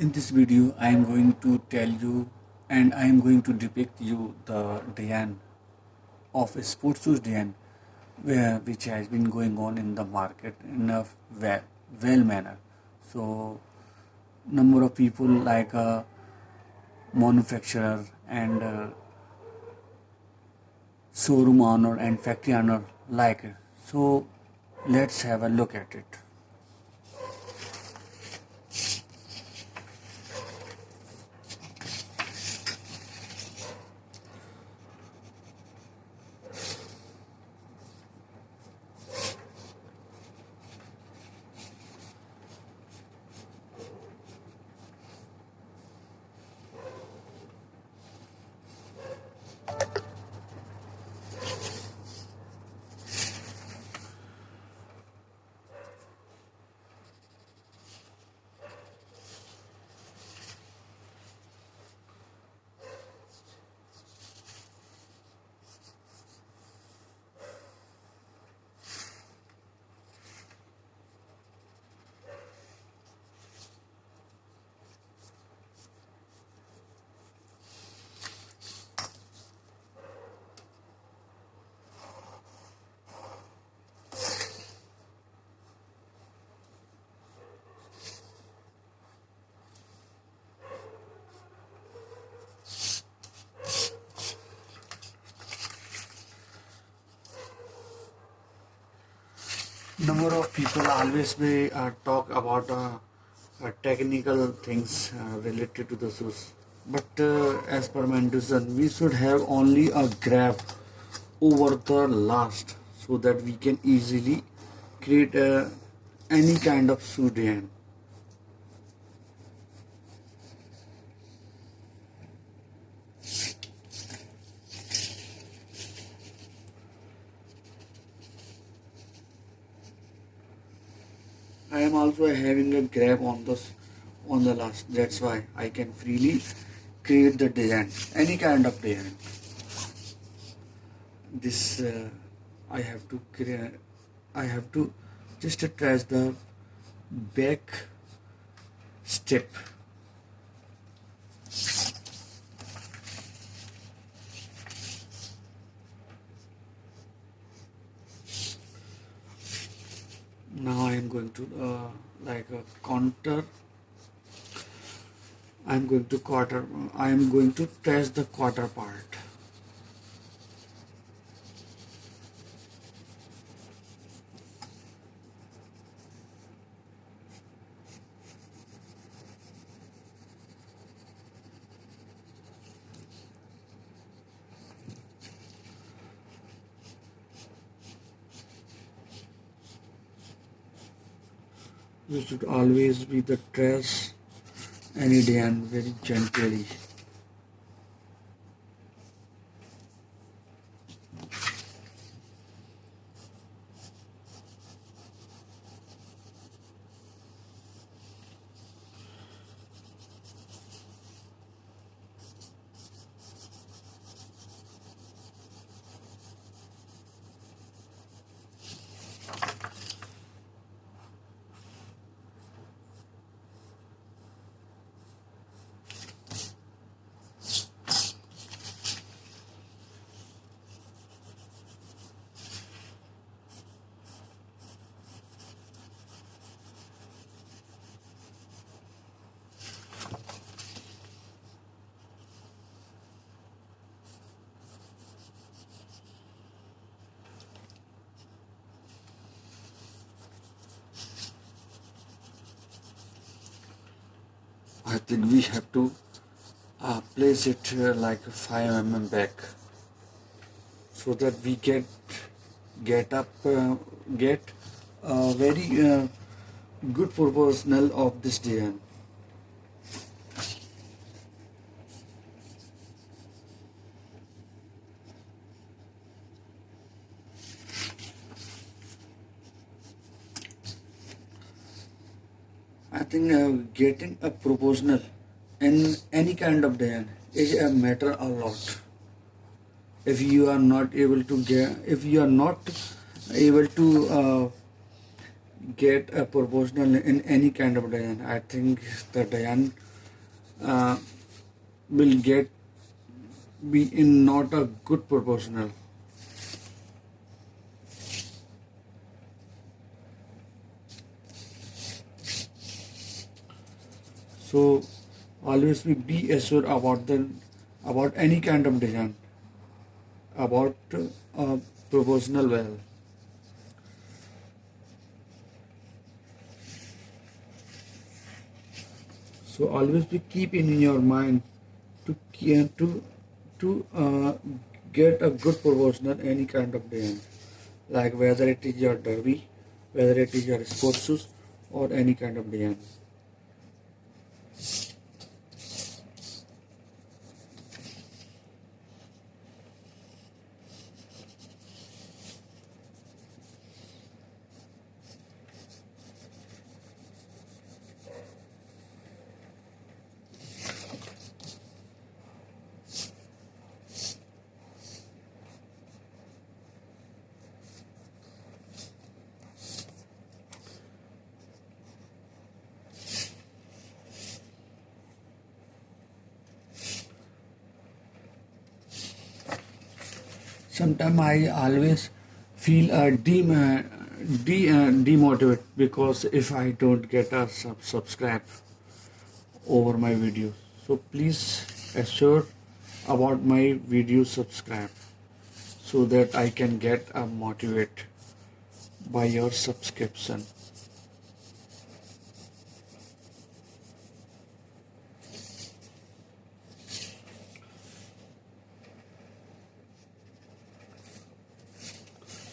In this video, I am going to tell you and I am going to depict you the design of a sports shoes design which has been going on in the market in a well manner. So, number of people like a manufacturer and showroom owner and factory owner like it. So, let's have a look at it. Number of people always may talk about technical things related to the shoes, but as per my understanding, we should have only a graph over the last so that we can easily create any kind of shoe design. I am also having a grab on the last. That's why I can freely create the design, any kind of design. This I have to create. I have to just trace the back step. Now I am going to like a counter. I am going to quarter. I am going to trace the quarter part. You should always be the trace any day and very gently. I think we have to place it like 5 mm back so that we get up get a very good proportional of this design. I think getting a proportional in any kind of design is a matter a lot. If you are not able to get a proportional in any kind of design, I think the design uh, will get be in not a good proportional. So always be assured about any kind of design, about proportional well. So always be keep in your mind to to get a good proportional any kind of design, like whether it is your derby, whether it is your sports shoes, or any kind of design. Sometimes I always feel demotivated because if I don't get a subscribe over my videos. So please assure about my video subscribe so that I can get a motivate by your subscription.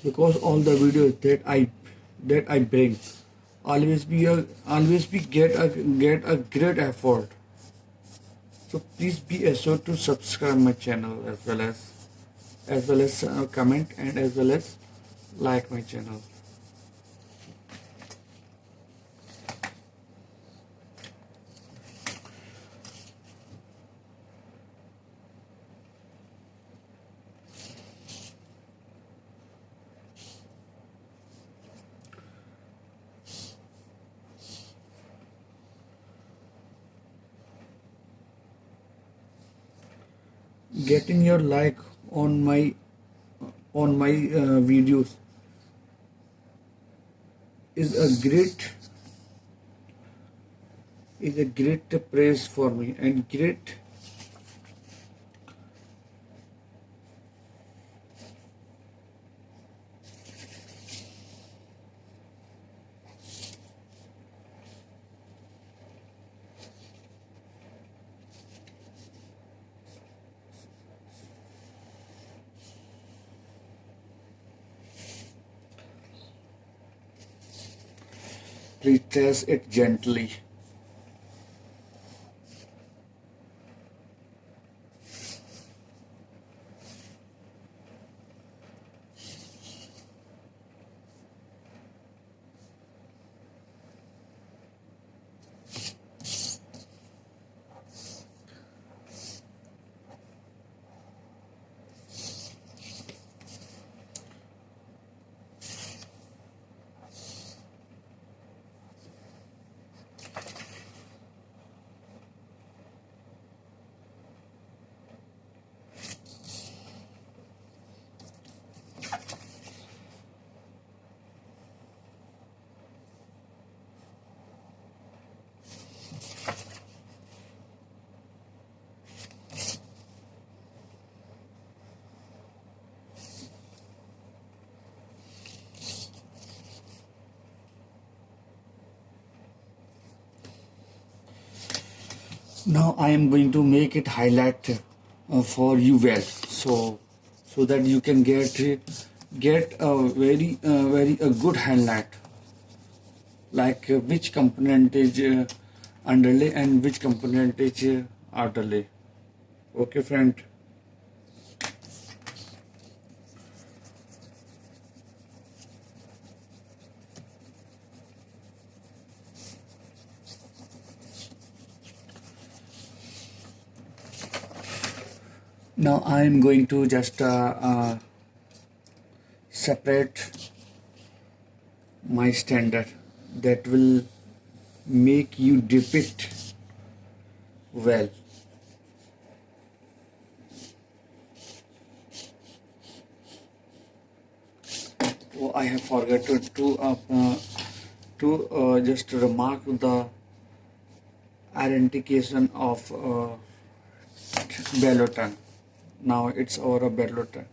Because all the videos that I bring always be get a great effort. So please be assured to subscribe my channel as well as comment and as well as like my channel. Getting your like on my videos is a great praise for me and great. Please test it gently. Now I am going to make it highlight for you well, so that you can get a very a good highlight, like which component is underlay and which component is outerlay. Okay, friend. Now I am going to just separate my standard that will make you depict well. Oh, I have forgotten to just remark the identification of Belloton. Now it's our Belloton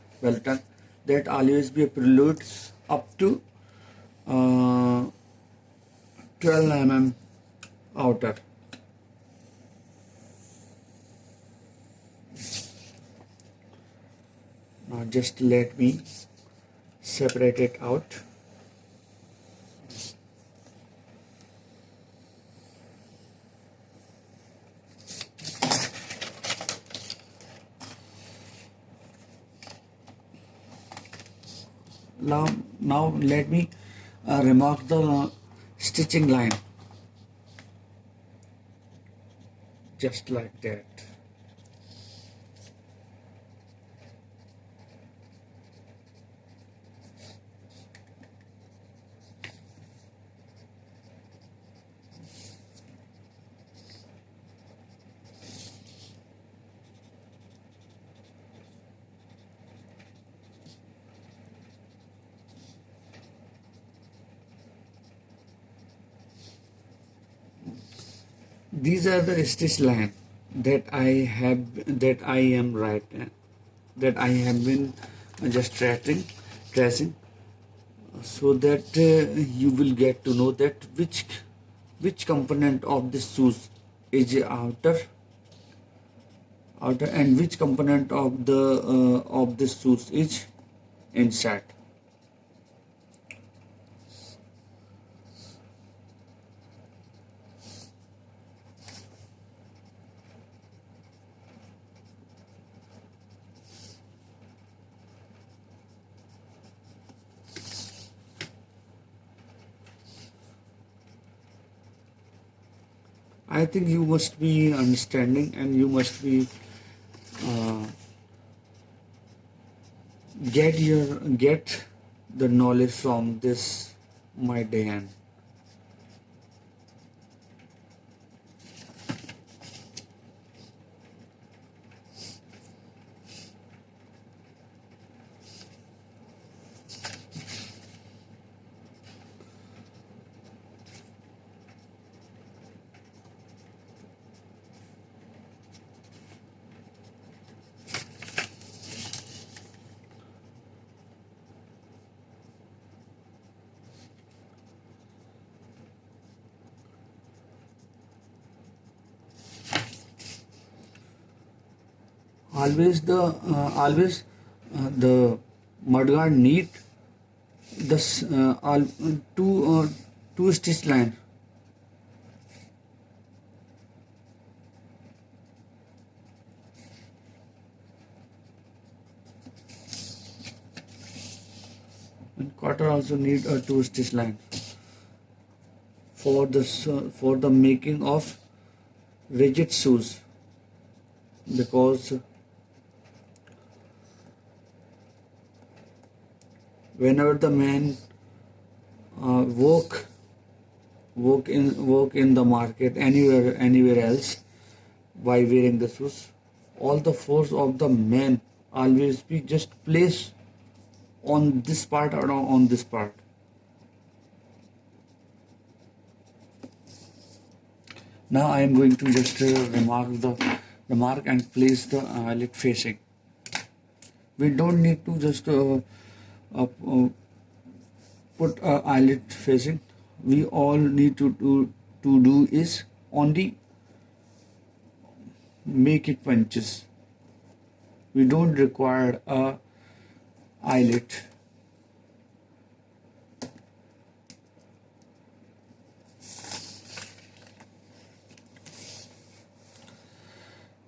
that always be a prelude up to 12 mm outer. Now just let me separate it out. Now let me remark the stitching line, just like that. These are the stitch line that I am right that I have been just tracing, so that you will get to know that which component of the shoes is outer and which component of the shoes is inside. I think you must be understanding and you must be uh, get the knowledge from this my Dayan. Always the mudguard need this two stitch line. And quarter also need a two stitch line for the making of rigid shoes, because whenever the man walk in the market anywhere else by wearing the shoes, all the force of the man always be just placed on this part or on this part. Now I am going to just remark and place the eyelet facing. We don't need to just put eyelet facing. We all need to do is only make it punches. We don't require a eyelet.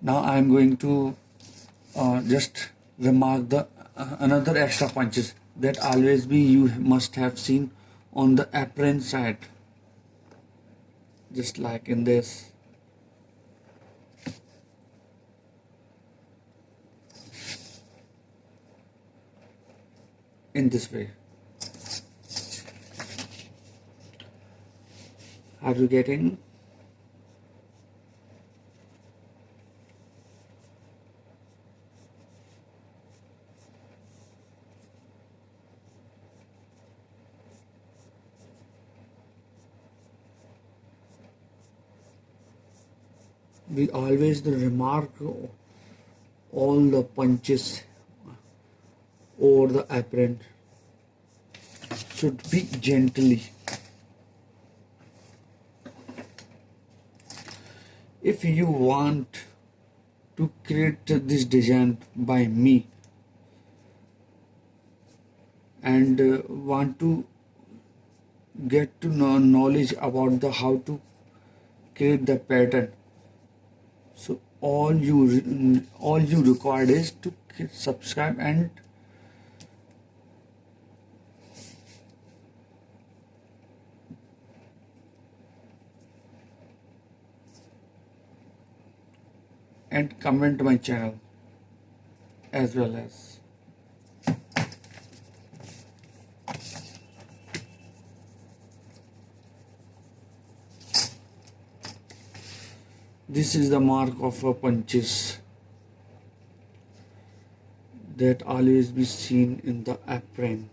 Now I am going to just remark the another extra punches that always be you must have seen on the apron side, just like in this. In this way. Are you getting? we always remark all the punches over the apron should be gently. If you want to create this design by me and want to get to know knowledge about the how to create the pattern, so all you require is to subscribe and comment my channel as well as this is the mark of a punches that always be seen in the apron.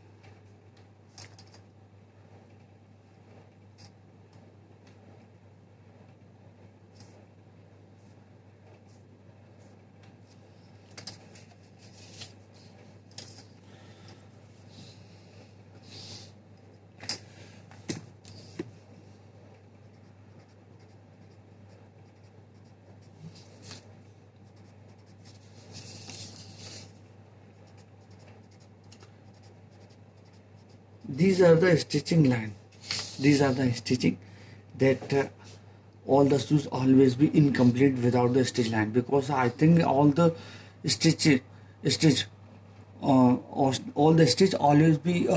These are the stitching line. These are the stitching that all the shoes always be incomplete without the stitch line, because I think all the stitch all the stitch always be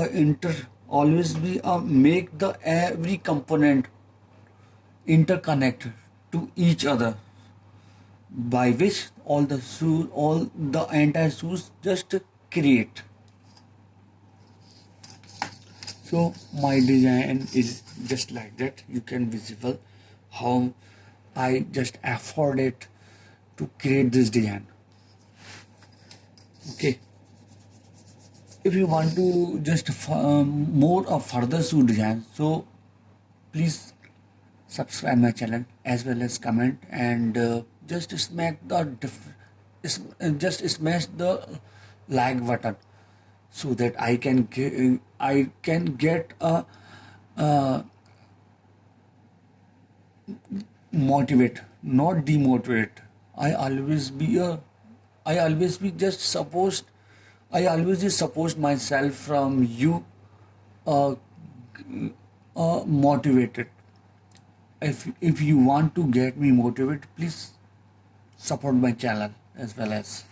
always be make the every component interconnect to each other, by which all the entire shoes just create. So my design is just like that. You can visible how I just afforded to create this design. Okay. If you want to just more of further shoe design, so please subscribe my channel as well as comment and just smash the just smash the like button, so that I can get a motivate, not demotivate. I always be just supposed I always just suppose myself from you uh, motivated. If you want to get me motivated, please support my channel as well as